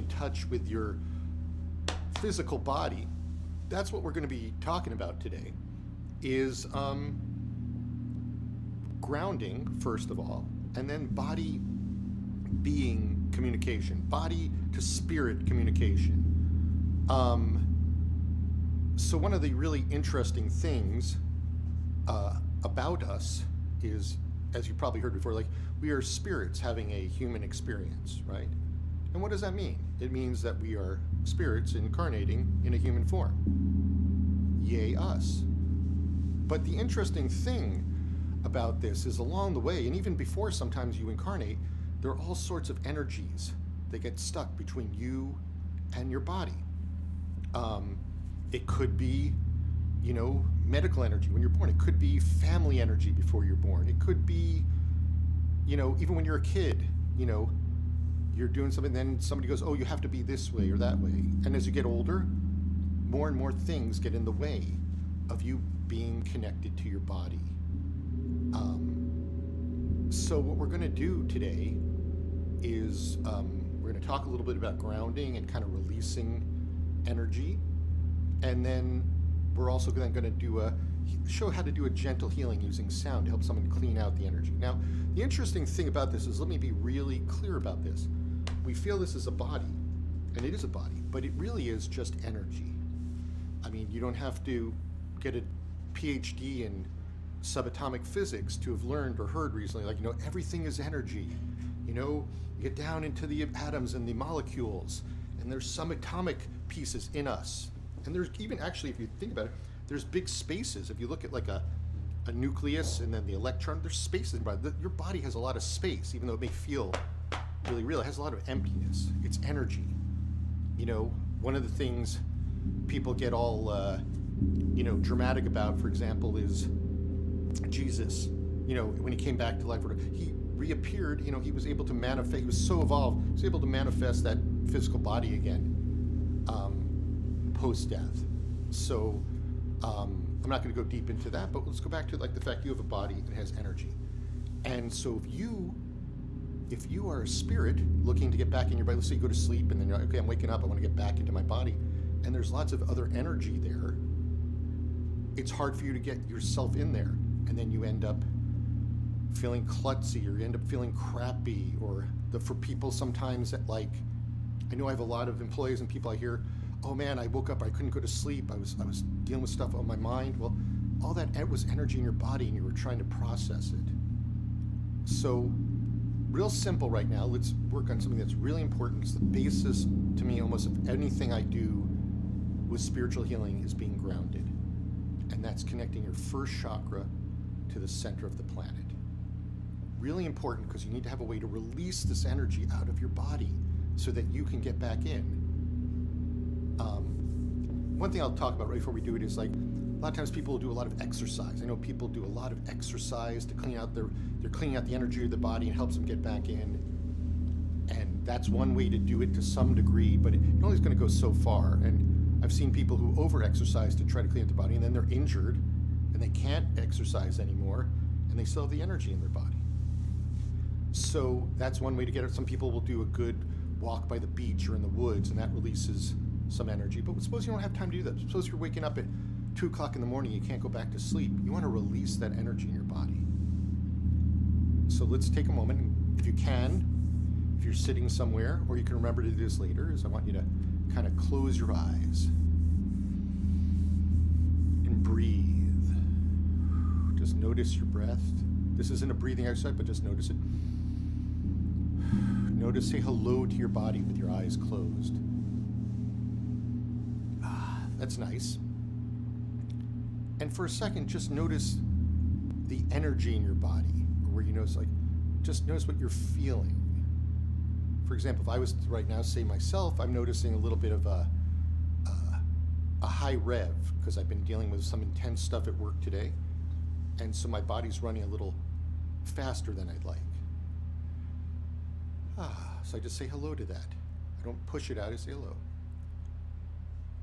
in touch with your physical body, that's what we're going to be talking about today, is grounding, first of all, and then body being communication, body to spirit communication. So one of the really interesting things about us is, as you probably heard before, like, we are spirits having a human experience, right? And what does that mean? It means that we are spirits incarnating in a human form. Yay us. But the interesting thing about this is, along the way, and even before sometimes you incarnate, there are all sorts of energies that get stuck between you and your body. It could be, medical energy when you're born. It could be family energy before you're born. It could be, even when you're a kid, you're doing something, then somebody goes, oh, you have to be this way or that way. And as you get older, more and more things get in the way of you being connected to your body. So what we're going to do today is we're going to talk a little bit about grounding and kind of releasing energy. And then we're also then going to show how to do a gentle healing using sound to help someone clean out the energy. Now, the interesting thing about this is, let me be really clear about this. We feel this is a body, and it is a body, but it really is just energy. I mean, you don't have to get a PhD in subatomic physics to have learned or heard recently, like, everything is energy. You get down into the atoms and the molecules, and there's some atomic pieces in us. And there's even, actually, if you think about it, there's big spaces. If you look at like a nucleus and then the electron, there's spaces. Your body has a lot of space, even though it may feel really real. It has a lot of emptiness. It's energy. One of the things people get all, dramatic about, for example, is Jesus. When he came back to life, he reappeared. He was able to manifest. He was so evolved. He was able to manifest that physical body again post-death. So I'm not going to go deep into that, but let's go back to the fact you have a body that has energy. And so if you are a spirit looking to get back in your body, let's say you go to sleep and then you're like, okay, I'm waking up, I want to get back into my body, and there's lots of other energy there, it's hard for you to get yourself in there. And then you end up feeling klutzy, or you end up feeling crappy, or for people sometimes that, I know I have a lot of employees and people I hear, oh man, I woke up, I couldn't go to sleep, I was dealing with stuff on my mind. Well, all that was energy in your body, and you were trying to process it. So, real simple right now, let's work on something that's really important. It's the basis, to me, almost of anything I do with spiritual healing, is being grounded. And that's connecting your first chakra to the center of the planet. Really important, because you need to have a way to release this energy out of your body so that you can get back in. One thing I'll talk about right before we do it is, a lot of times people do a lot of exercise. I know people do a lot of exercise to clean out they're cleaning out the energy of the body and helps them get back in. And that's one way to do it to some degree, but it only is going to go so far. And I've seen people who over-exercise to try to clean out the body, and then they're injured, and they can't exercise anymore, and they still have the energy in their body. So that's one way to get it. Some people will do a good walk by the beach or in the woods, and that releases some energy. But suppose you don't have time to do that. Suppose you're waking up at 2 o'clock in the morning, you can't go back to sleep. You want to release that energy in your body. So let's take a moment, and if you can, if you're sitting somewhere, or you can remember to do this later, is I want you to kind of close your eyes and breathe. Just notice your breath. This isn't a breathing exercise, but just notice it. Notice, say hello to your body with your eyes closed. That's nice. And for a second, just notice the energy in your body, or where you notice, just notice what you're feeling. For example, if I was to right now say myself, I'm noticing a little bit of a high rev, because I've been dealing with some intense stuff at work today. And so my body's running a little faster than I'd like. So I just say hello to that. I don't push it out, I say hello.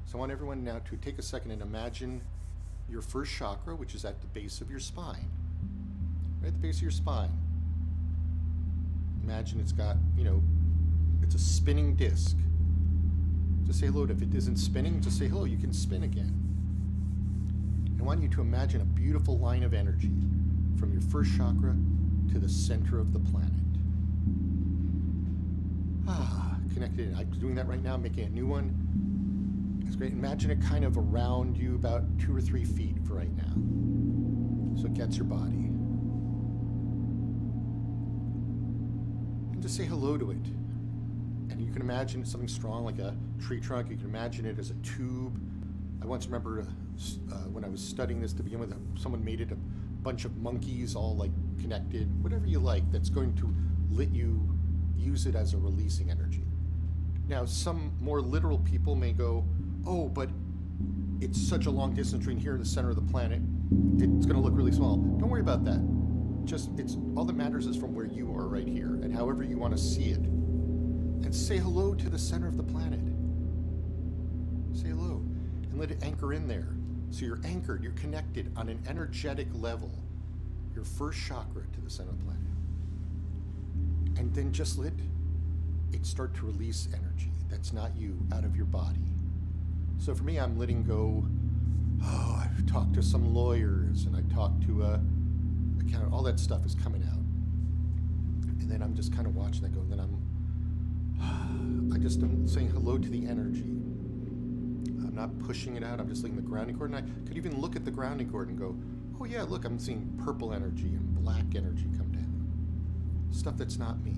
So I want everyone now to take a second and imagine your first chakra, which is at the base of your spine. Right at the base of your spine. Imagine it's got, it's a spinning disc. Just say hello. If it isn't spinning, just say hello. You can spin again. I want you to imagine a beautiful line of energy from your first chakra to the center of the planet. Connected. I'm doing that right now, making a new one. It's great. Imagine it kind of around you about 2 or 3 feet for right now. So it gets your body. And just say hello to it. And you can imagine something strong like a tree trunk. You can imagine it as a tube. I once remember when I was studying this to begin with, someone made it a bunch of monkeys all like connected, whatever you like, that's going to let you use it as a releasing energy. Now, some more literal people may go, oh, but it's such a long distance between here and the center of the planet, it's going to look really small. Don't worry about that. Just, it's all that matters is from where you are right here, and however you want to see it. And say hello to the center of the planet. Say hello, and let it anchor in there. So you're anchored, you're connected on an energetic level, your first chakra to the center of the planet. And then just let it start to release energy that's not you out of your body. So for me, I'm letting go. Oh, I've talked to some lawyers and I talked to a accountant. All that stuff is coming out. And then I'm just kind of watching that go. And then I'm saying hello to the energy. I'm not pushing it out. I'm just letting the grounding cord. And I could even look at the grounding cord and go, oh yeah, look, I'm seeing purple energy and black energy come down. Stuff that's not me.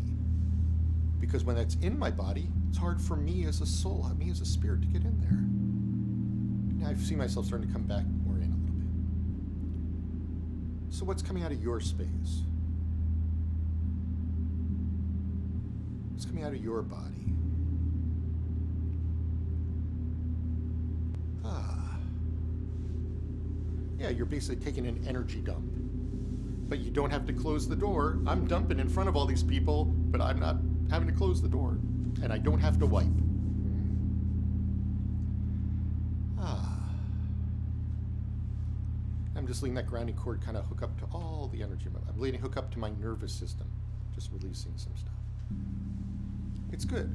Because when that's in my body, it's hard for me as a soul, me as a spirit to get in there. Now I see myself starting to come back more in a little bit. So what's coming out of your space? What's coming out of your body? Yeah, you're basically taking an energy dump. But you don't have to close the door. I'm dumping in front of all these people, but I'm not having to close the door. And I don't have to wipe. I'm just letting that grounding cord kind of hook up to all the energy. I'm letting it hook up to my nervous system. Just releasing some stuff. It's good.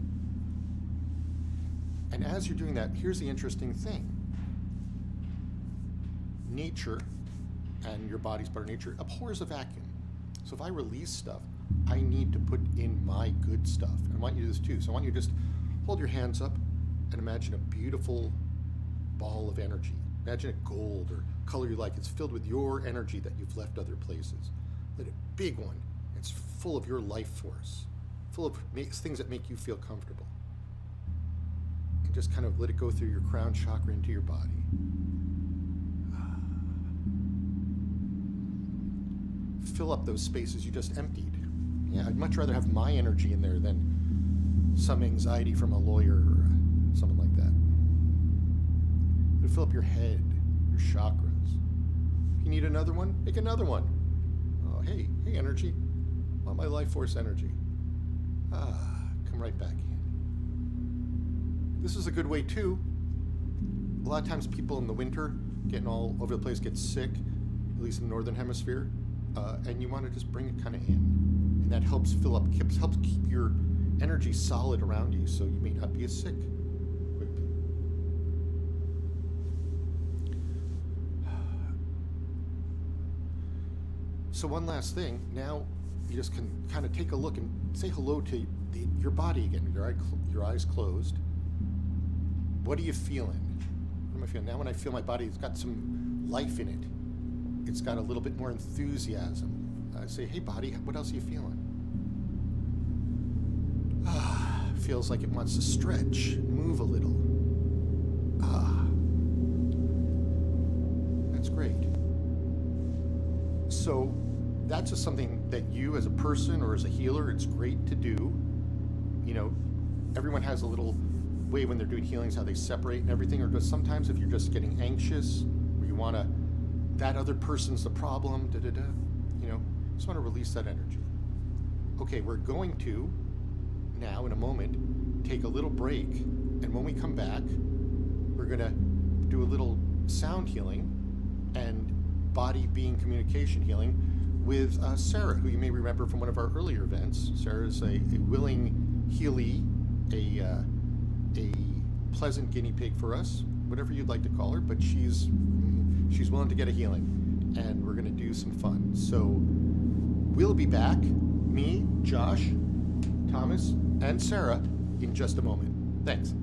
And as you're doing that, here's the interesting thing. Nature, and your body's part of nature, abhors a vacuum. So if I release stuff, I need to put in my good stuff. And I want you to do this too. So I want you to just hold your hands up and imagine a beautiful ball of energy. Imagine it gold or color you like. It's filled with your energy that you've left other places. Let it big one. It's full of your life force, full of things that make you feel comfortable. And just kind of let it go through your crown chakra into your body. Fill up those spaces you just emptied. Yeah, I'd much rather have my energy in there than some anxiety from a lawyer or something like that. It'll fill up your head, your chakras. If you need another one, make another one. Oh, hey, energy. I want my life force energy. Come right back in. This is a good way too. A lot of times people in the winter getting all over the place get sick, at least in the northern hemisphere. And you want to just bring it kind of in. And that helps fill up, helps keep your energy solid around you so you may not be as sick quickly. So one last thing, now you just can kind of take a look and say hello to your body again, your eyes closed. What are you feeling? What am I feeling? Now when I feel my body, it's got some life in it. It's got a little bit more enthusiasm. I say, hey body, what else are you feeling? Feels like it wants to stretch, move a little. That's great. So that's just something that you as a person or as a healer, it's great to do. You know, everyone has a little way when they're doing healings, how they separate and everything, or just sometimes if you're just getting anxious or you want to, that other person's the problem, you know, just want to release that energy. Okay, we're going to, now in a moment, take a little break, and when we come back, we're going to do a little sound healing and body being communication healing with Sarah, who you may remember from one of our earlier events. Sarah is a willing healie, a pleasant guinea pig for us, whatever you'd like to call her, but she's willing to get a healing, and we're going to do some fun. So we'll be back, me, Josh, Thomas, and Sarah, in just a moment. Thanks.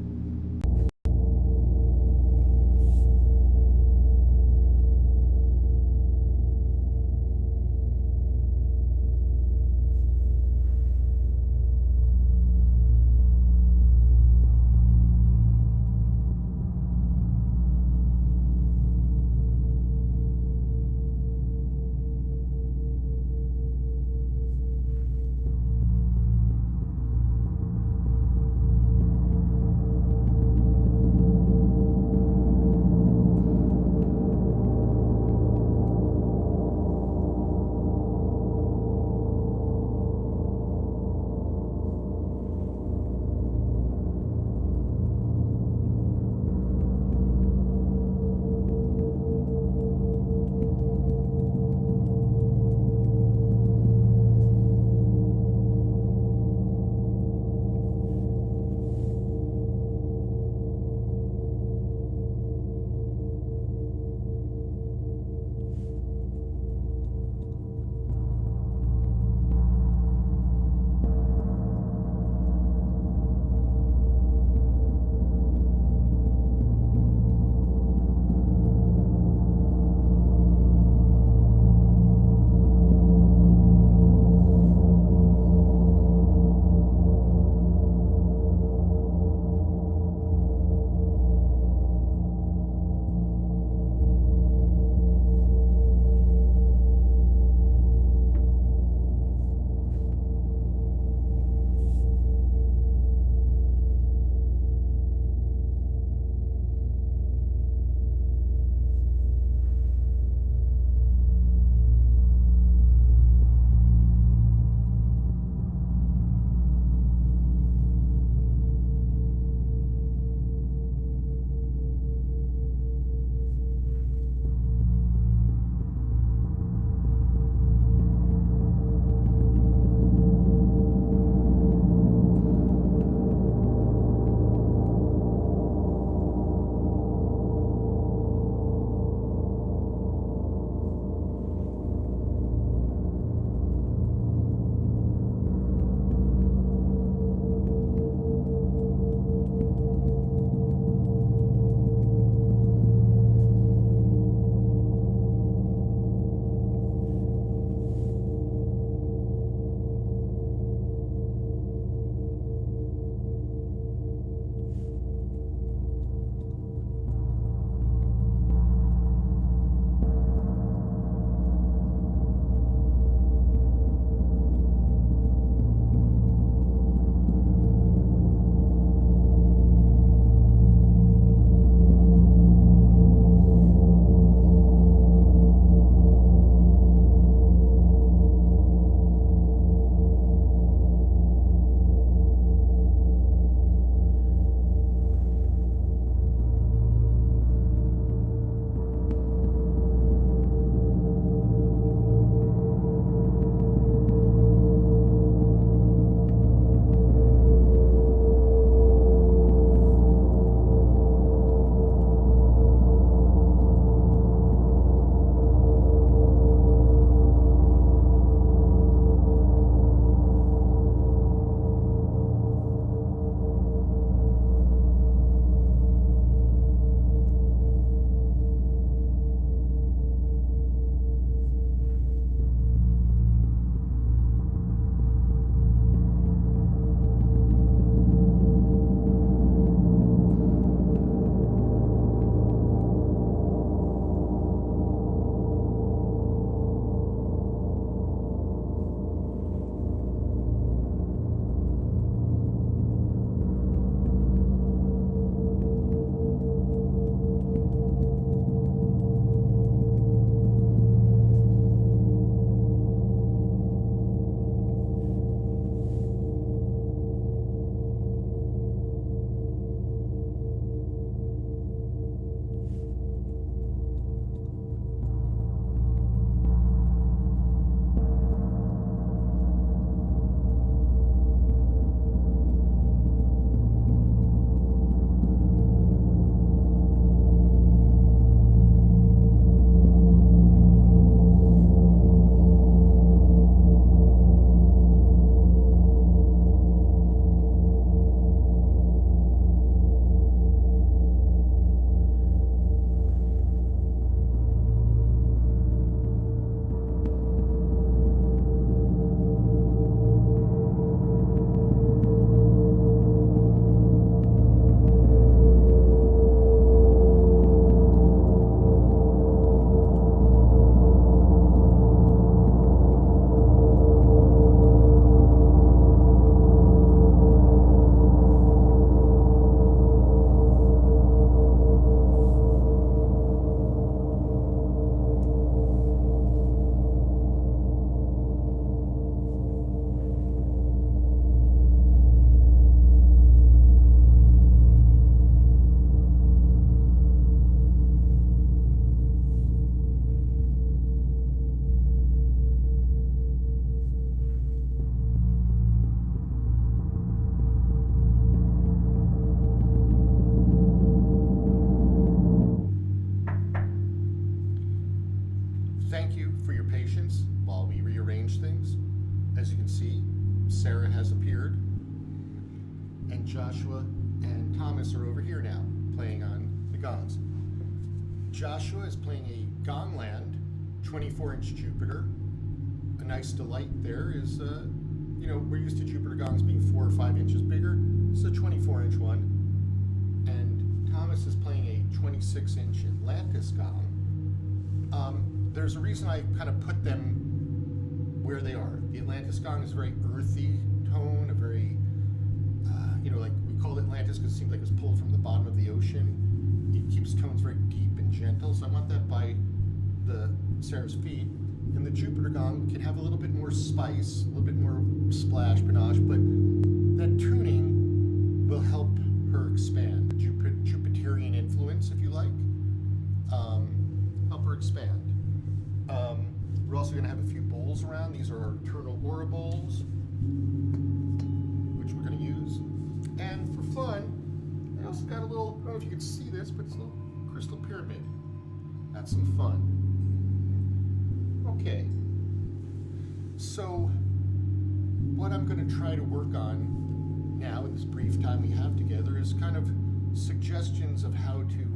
Thomas are over here now, playing on the gongs. Joshua is playing a Gongland 24-inch Jupiter. A nice delight there is, we're used to Jupiter gongs being 4 or 5 inches bigger. This is a 24-inch one. And Thomas is playing a 26-inch Atlantis gong. There's a reason I kind of put them where they are. The Atlantis gong is a very earthy tone, a very, like we called it Atlantis because it seemed like it was pulled from the bottom of the ocean. It keeps tones very deep and gentle, so I want that by Sarah's feet. And the Jupiter gong can have a little bit more spice, a little bit more splash, panache, but that tuning will help her expand. Jupiterian influence, if you like, help her expand. We're also going to have a few bowls around. These are our eternal aura bowls, which we're going to use. And for fun, I also got a little, I don't know if you can see this, but it's a little crystal pyramid. That's some fun. Okay. So, what I'm going to try to work on now in this brief time we have together is kind of suggestions of how to,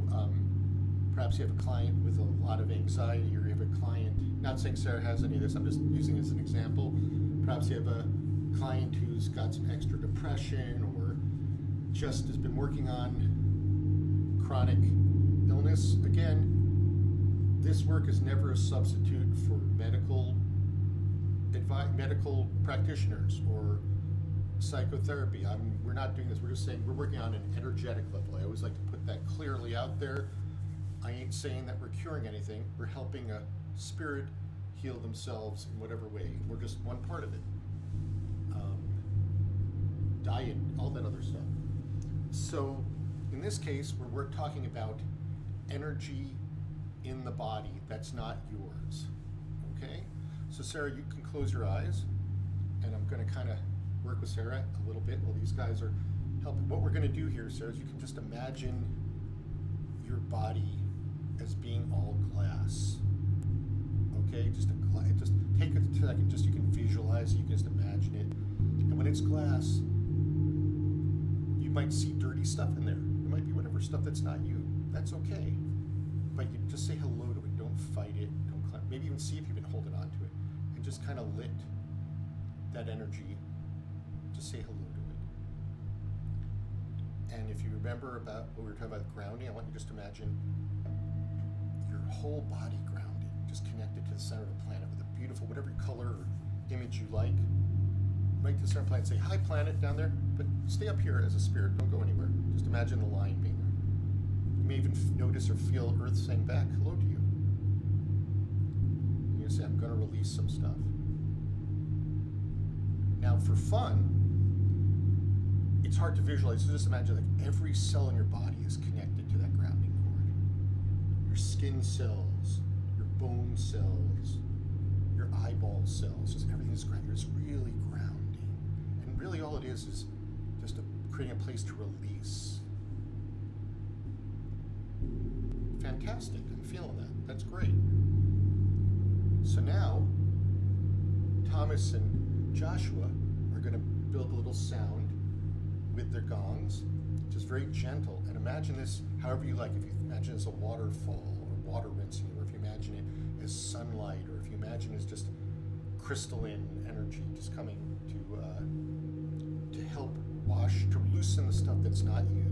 perhaps you have a client with a lot of anxiety, or you have a client, not saying Sarah has any of this, I'm just using it as an example. Perhaps you have a client who's got some extra depression, or just has been working on chronic illness. Again, this work is never a substitute for medical practitioners or psychotherapy. We're not doing this. We're just saying we're working on an energetic level. I always like to put that clearly out there. I ain't saying that we're curing anything. We're helping a spirit heal themselves in whatever way. We're just one part of it. Diet, all that other stuff. So in this case, we're talking about energy in the body that's not yours. Okay? So Sarah, you can close your eyes, and I'm going to kind of work with Sarah a little bit while these guys are helping. What we're going to do here, Sarah, is you can just imagine your body as being all glass. Okay? Just take a second, just you can visualize it, you can just imagine it. And when it's glass, you might see dirty stuff in there. There might be whatever stuff that's not you. That's okay. But you just say hello to it. Don't fight it. Don't climb. Maybe even see if you can hold it onto it. And just kind of lit that energy. Just say hello to it. And if you remember about what we were talking about grounding, I want you just to imagine your whole body grounded, just connected to the center of the planet with a beautiful, whatever color or image you like. Right to the center of the planet, say, hi planet down there, but stay up here as a spirit, don't go anywhere. Just imagine the line being there. You may even notice or feel Earth saying back hello to you. And you say, I'm going to release some stuff. Now for fun, it's hard to visualize, so just imagine like every cell in your body is connected to that grounding cord. Your skin cells, your bone cells, your eyeball cells, just everything's grounded. It's really grounding. And really all it is just creating a place to release. Fantastic, I'm feeling that. That's great. So now, Thomas and Joshua are going to build a little sound with their gongs, just very gentle. And imagine this however you like. If you imagine it as a waterfall or water rinsing, or if you imagine it as sunlight, or if you imagine it as just crystalline energy just coming to help wash, to loosen the stuff that's not you.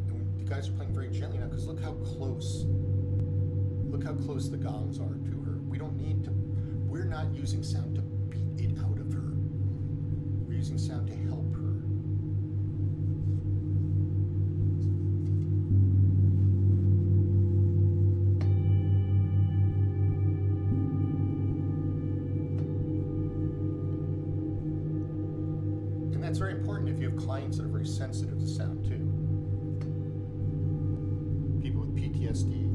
And the guys are playing very gently now, because look how close the gongs are to her. We're not using sound to beat it out of her. We're using sound to help her. And that's very important if you have clients that are very sensitive to sound too. People with PTSD.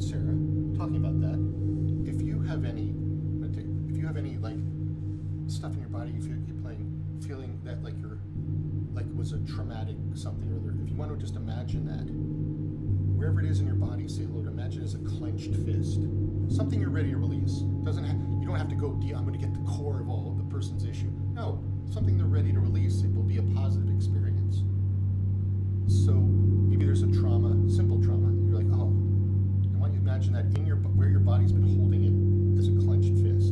Sarah, talking about that, if you have any like stuff in your body, if you're feeling that like it was a traumatic something or other, if you want to just imagine that, wherever it is in your body, say hello to, imagine it as a clenched fist. something you're ready to release. You don't have to go deep. I'm going to get the core of all of the person's issue. No, something they're ready to release. It will be a positive experience. So maybe there's a trauma, simple trauma. You're like, oh, I want you to imagine that where your body's been holding it as a clenched fist.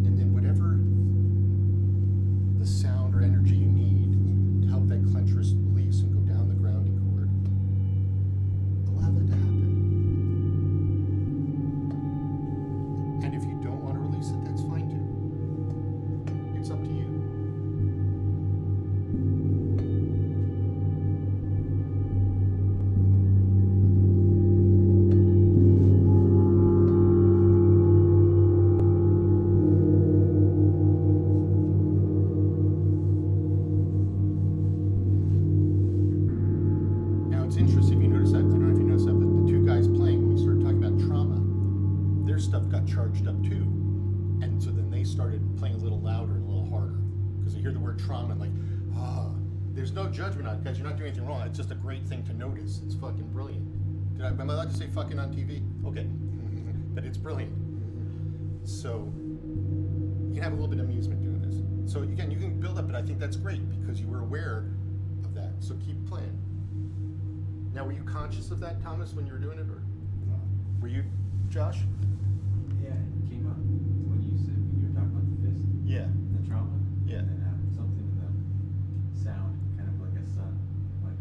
And then whatever the sound or energy you need to help that clenched wrist release and go down the grounding cord, allow that to happen. And if you don't want to release it, that's fine too. It's up to you. It's interesting, if you notice that, I don't know if you noticed that, but the two guys playing, when we started talking about trauma, their stuff got charged up too. And so then they started playing a little louder and a little harder. Because they hear the word trauma and like, there's no judgment on it, guys, you're not doing anything wrong. It's just a great thing to notice. It's fucking brilliant. Am I allowed to say fucking on TV? Okay. But it's brilliant. So you can have a little bit of amusement doing this. So again, you can build up, but I think that's great because you were aware of that. So keep playing. Now, were you conscious of that, Thomas, when you were doing it, or were you, Josh? Yeah, it came up when you were talking about the fist. Yeah. The trauma. Yeah. And then something in the sound, kind of like a sun, like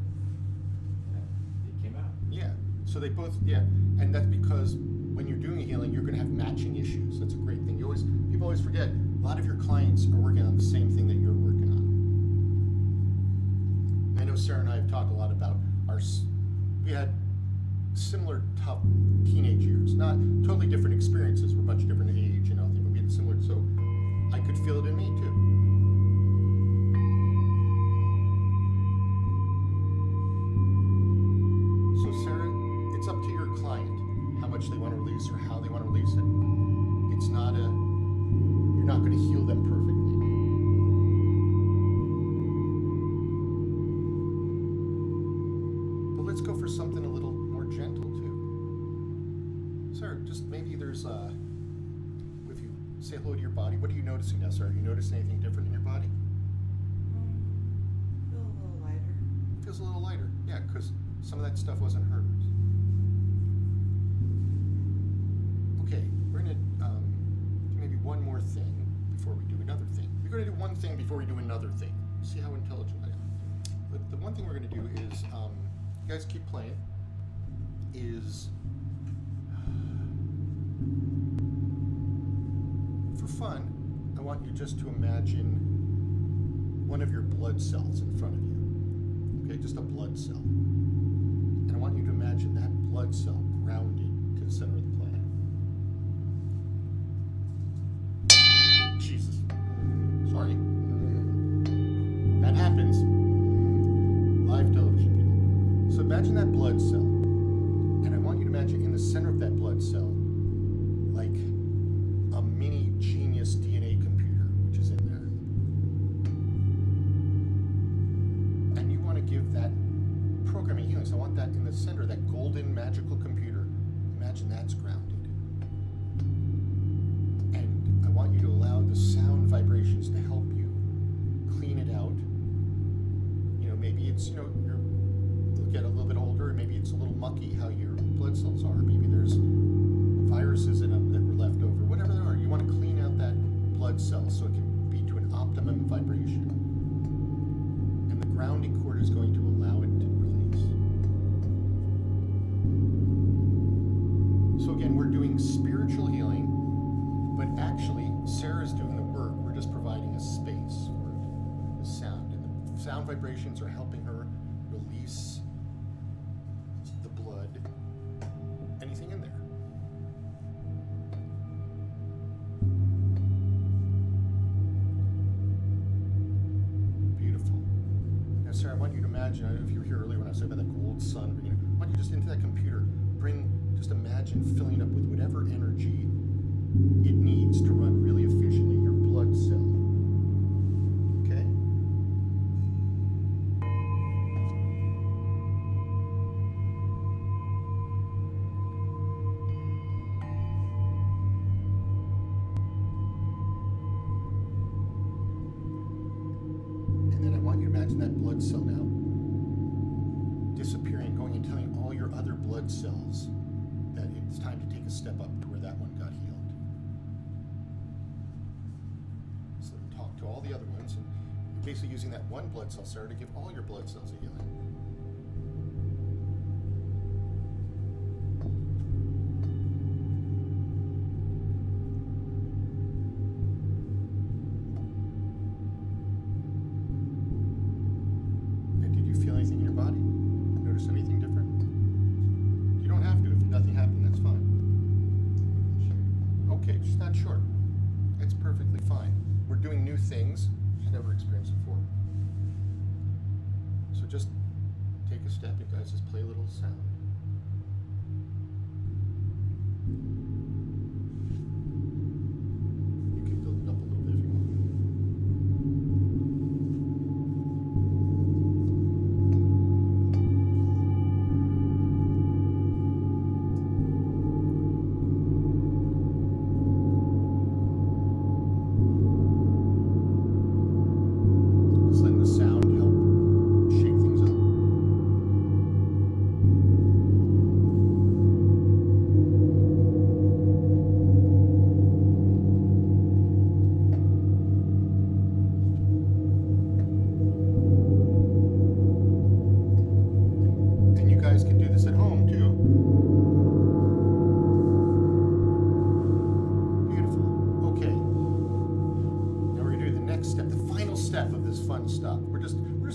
it came out. Yeah. So they both, yeah, and that's because when you're doing a healing, you're going to have matching issues. That's a great thing. People always forget. A lot of your clients are working on the same thing that you're working on. I know Sarah and I have talked a lot about we had similar tough teenage years, not totally different experiences. We're a bunch of different age and everything, but we had similar, so I could feel it in me too. So Sarah, it's up to your client how much they want to release or how they want to release it. It's not you're not going to heal them perfectly. Let's go for something a little more gentle too. Sarah, just maybe there's if you say hello to your body, what are you noticing now, Sarah? Are you noticing anything different in your body? Feel a little lighter. Feels a little lighter, yeah, because some of that stuff wasn't hers. Okay, we're gonna do maybe one more thing before we do another thing. We're gonna do one thing before we do another thing. See how intelligent I am. But the one thing we're gonna do is you guys keep playing, is for fun, I want you just to imagine one of your blood cells in front of you. Okay, just a blood cell. And I want you to imagine that blood cell grounded to the center of the planet. Jesus. Sorry. That happens. Live television. So imagine that blood cell, and I want you to imagine in the center of that blood cell, like a mini genius DNA computer, which is in there. And you want to give that programming healing. So I want that in the center, that golden magical computer. Imagine that's grounded. And I want you to allow the sound vibrations to help you clean it out. Maybe it's, you're get a little bit older, and maybe it's a little mucky how your blood cells are. Maybe there's viruses in them that were left over. Whatever there are, you want to clean out that blood cell so it can be to an optimum vibration. And the grounding cord is going to allow it to release. So again, we're doing spiritual healing, but actually Sarah's doing the work. We're just providing a space for the sound. And the sound vibrations are helping her release the blood, anything in there. Beautiful. Now, Sarah, I want you to imagine, I don't know if you were here earlier when I was talking about that gold sun, I want you just into that computer, just imagine filling up with whatever energy it needs to run really efficiently, your blood cell. Okay? that blood cell now disappearing, going and telling all your other blood cells that it's time to take a step up to where that one got healed. So then talk to all the other ones, and you're basically using that one blood cell, Sarah, to give all your blood cells a healing. Things she's never experienced before. So just take a step, you guys, just play a little sound. You can build it up a little bit if you want.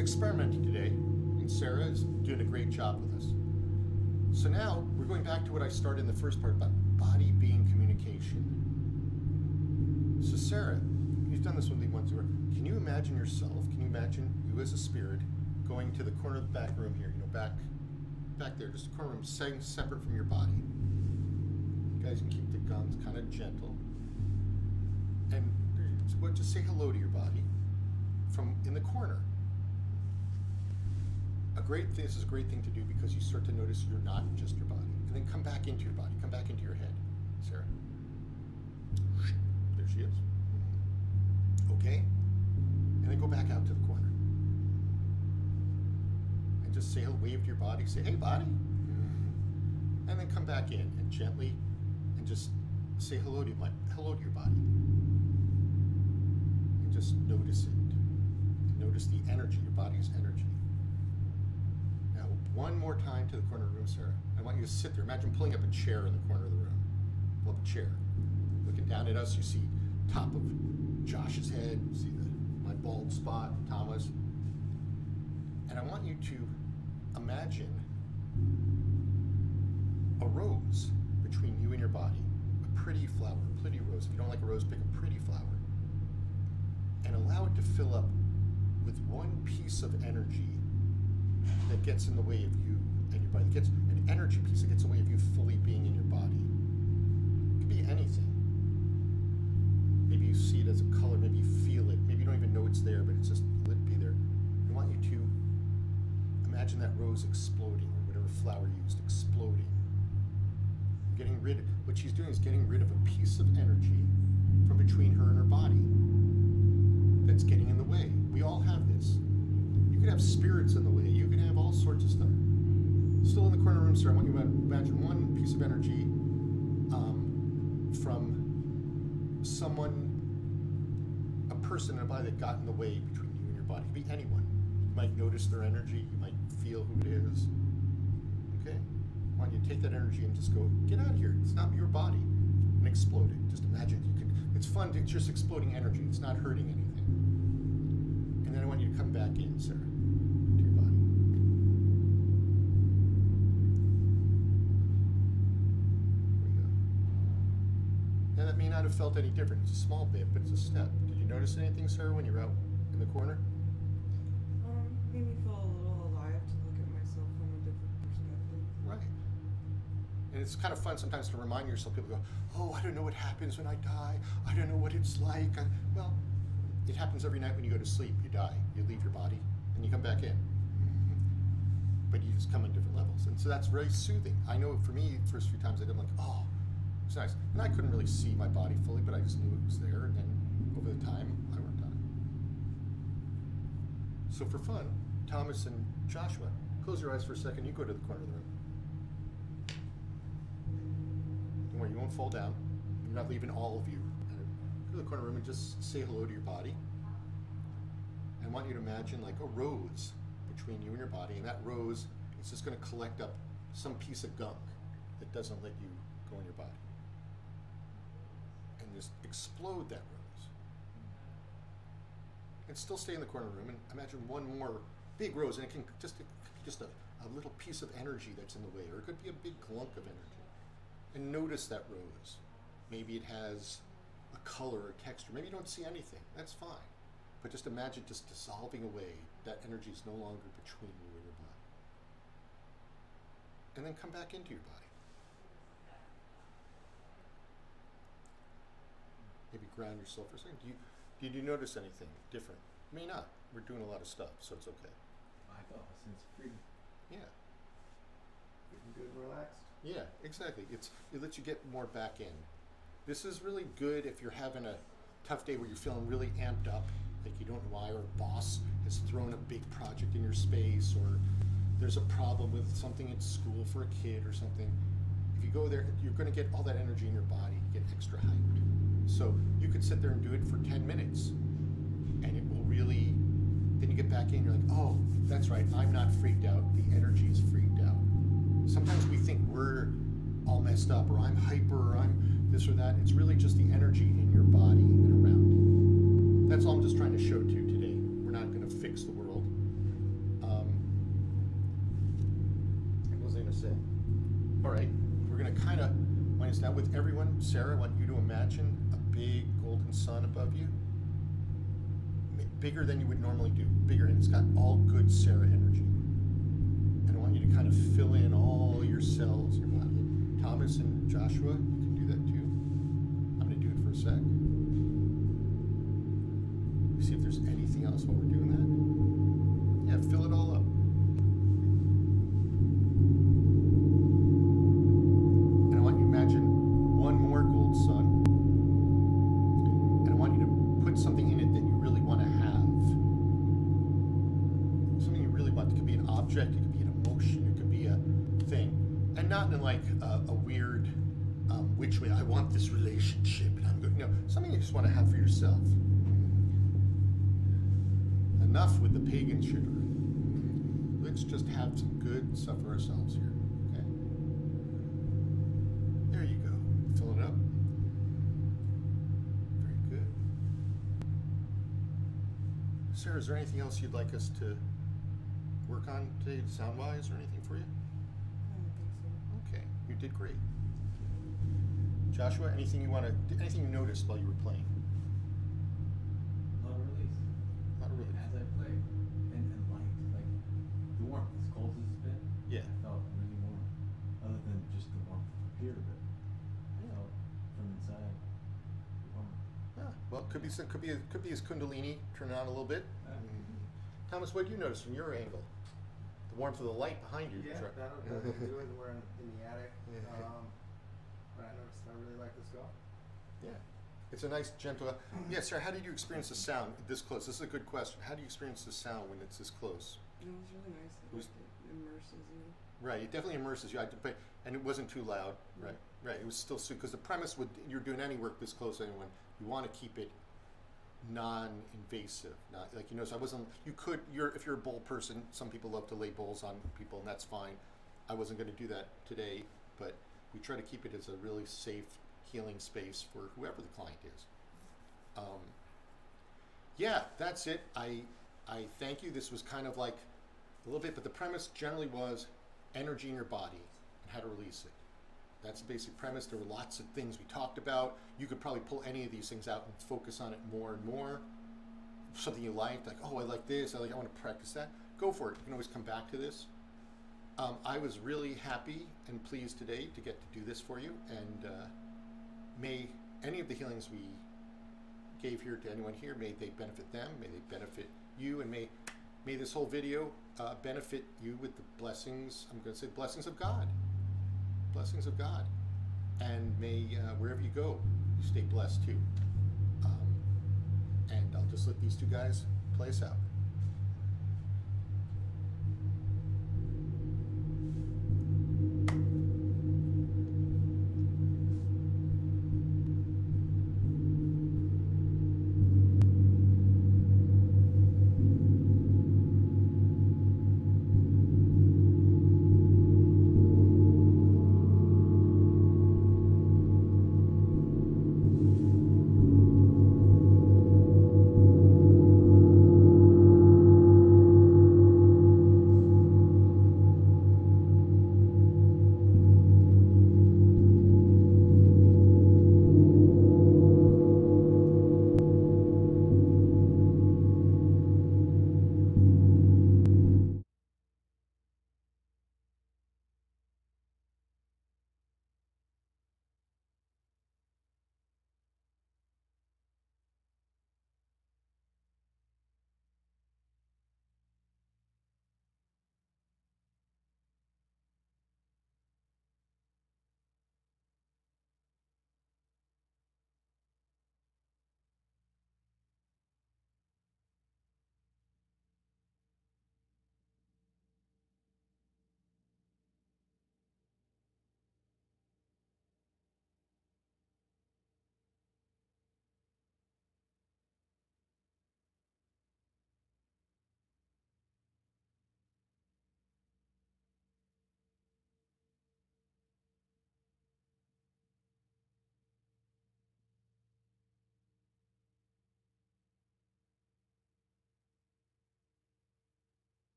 Experimenting today, and Sarah is doing a great job with us. So now we're going back to what I started in the first part about body being communication. So Sarah, you've done this with me once before. Can you imagine yourself? Can you imagine you as a spirit going to the corner of the back room here? You know, back there, just a corner room, separate from your body. You guys can keep the gongs kind of gentle, and just say hello to your body from in the corner. This is a great thing to do because you start to notice you're not just your body. And then come back into your body, come back into your head. Sarah. There she is. Okay? And then go back out to the corner. And just say, wave to your body, say, hey body. And then come back in and gently, and just say hello to your body. And just notice it. Notice the energy, your body's energy. One more time to the corner of the room, Sarah. I want you to sit there. Imagine pulling up a chair in the corner of the room. Pull up a chair. Looking down at us, you see top of Josh's head. You see my bald spot, Thomas. And I want you to imagine a rose between you and your body. A pretty flower, a pretty rose. If you don't like a rose, pick a pretty flower. And allow it to fill up with one piece of energy that gets in the way of you and your body. It gets an energy piece that gets in the way of you fully being in your body. It could be anything. Maybe you see it as a color, maybe you feel it, maybe you don't even know it's there, but it's just lit be there. I want you to imagine that rose exploding, or whatever flower you used, exploding. What she's doing is getting rid of a piece of energy from between her and her body that's getting in the way. We all have this. You could have spirits in the way. You can have all sorts of stuff. Still in the corner room, sir, I want you to imagine one piece of energy from someone, a person in a body that got in the way between you and your body. It could be anyone. You might notice their energy. You might feel who it is. Okay? I want you to take that energy and just go, get out of here. It's not your body. And explode it. Just imagine. It's fun. It's just exploding energy. It's not hurting anything. And then I want you to come back in, sir. That may not have felt any different. It's a small bit, but it's a step. Did you notice anything, Sarah, when you're out in the corner? Made me feel a little alive to look at myself from a different perspective. Right. And it's kind of fun sometimes to remind yourself. People go, oh, I don't know what happens when I die. I don't know what it's like. Well, it happens every night when you go to sleep. You die. You leave your body, and you come back in. But you just come in different levels. And so that's very soothing. I know for me, the first few times I did, I'm like, oh, it's nice. And I couldn't really see my body fully, but I just knew it was there. And then over the time, I worked on it. So for fun, Thomas and Joshua, close your eyes for a second. You go to the corner of the room. Don't worry, you won't fall down. You're not leaving all of you. Go to the corner of the room and just say hello to your body. And I want you to imagine like a rose between you and your body, and that rose is just going to collect up some piece of gunk that doesn't let you go in your body. And just explode that rose. And still stay in the corner of the room and imagine one more big rose, and it can just be just a little piece of energy that's in the way, or it could be a big glunk of energy. And notice that rose. Maybe it has a color or texture. Maybe you don't see anything. That's fine. But just imagine just dissolving away. That energy is no longer between you and your body. And then come back into your body. Maybe ground yourself for a second. Did you notice anything different? You may not. We're doing a lot of stuff, so it's okay. I felt a sense of freedom. Yeah. Feeling good and relaxed. Yeah, exactly. It lets you get more back in. This is really good if you're having a tough day where you're feeling really amped up, like you don't know why, or a boss has thrown a big project in your space, or there's a problem with something at school for a kid or something. If you go there, you're going to get all that energy in your body, get extra hyped. So you could sit there and do it for 10 minutes, and it will really, then you get back in, you're like, oh, that's right, I'm not freaked out, the energy is freaked out. Sometimes we think we're all messed up, or I'm hyper, or I'm this or that. It's really just the energy in your body and around you. That's all I'm just trying to show to you today. We're not going to fix the world. What was I going to say? All right, we're going to kind of wind this down with everyone. Sarah, I want you to imagine a big golden sun above you, bigger than you would normally do, bigger, and it's got all good Sarah energy. And I want you to kind of fill in all your cells, your body. Thomas and Joshua, you can do that too. I'm going to do it for a sec. See if there's anything else while we're doing that. Yeah, fill it all up. And I want you to imagine one more gold sun. And I want you to put something in it that you really want to have. Something you really want. It could be an object, it could be an emotion, it could be a thing. And not in like a weird, which way I want this relationship, and I'm good. No, something you just want to have for yourself. Enough with the pagan shit already. Let's just have some good stuff for ourselves here. Okay. There you go. Fill it up. Very good. Sarah, is there anything else you'd like us to work on today, sound-wise, or anything for you? I don't think so. Okay, you did great. Joshua, anything you noticed while you were playing? A lot of release. A lot of release. As I played, and light, like the warmth, as cold as it's been. Yeah. I felt really warm, other than just the warmth up here, but I felt from inside warm. Well, could be his kundalini turning on a little bit. Thomas, what did you notice from your angle? The warmth of the light behind you. Yeah, Sure. that'll do it. We're in the attic. But I noticed I really like this golf. Yeah. It's a nice, gentle. Yeah, Sarah, how did you experience the sound this close? This is a good question. How do you experience the sound when it's this close? It was really nice. It was- It immerses you. Right, it definitely immerses you. And it wasn't too loud. Right, right. It was still because the premise would you're doing any work this close to anyone, you want to keep it non-invasive. Not like so I wasn't. You could. If you're a bowl person, some people love to lay bowls on people, and that's fine. I wasn't going to do that today, but we try to keep it as a really safe, healing space for whoever the client is. Yeah, that's it. I thank you. This was kind of like a little bit, but the premise generally was energy in your body and how to release it. That's the basic premise. There were lots of things we talked about. You could probably pull any of these things out and focus on it more and more. Something you liked, like, oh, I like this. I want to practice that. Go for it. You can always come back to this. I was really happy and pleased today to get to do this for you. And may any of the healings we gave here to anyone here, may they benefit them, may they benefit you, and may this whole video benefit you with the blessings, I'm going to say blessings of God. Blessings of God. And may wherever you go, you stay blessed too. And I'll just let these two guys play us out.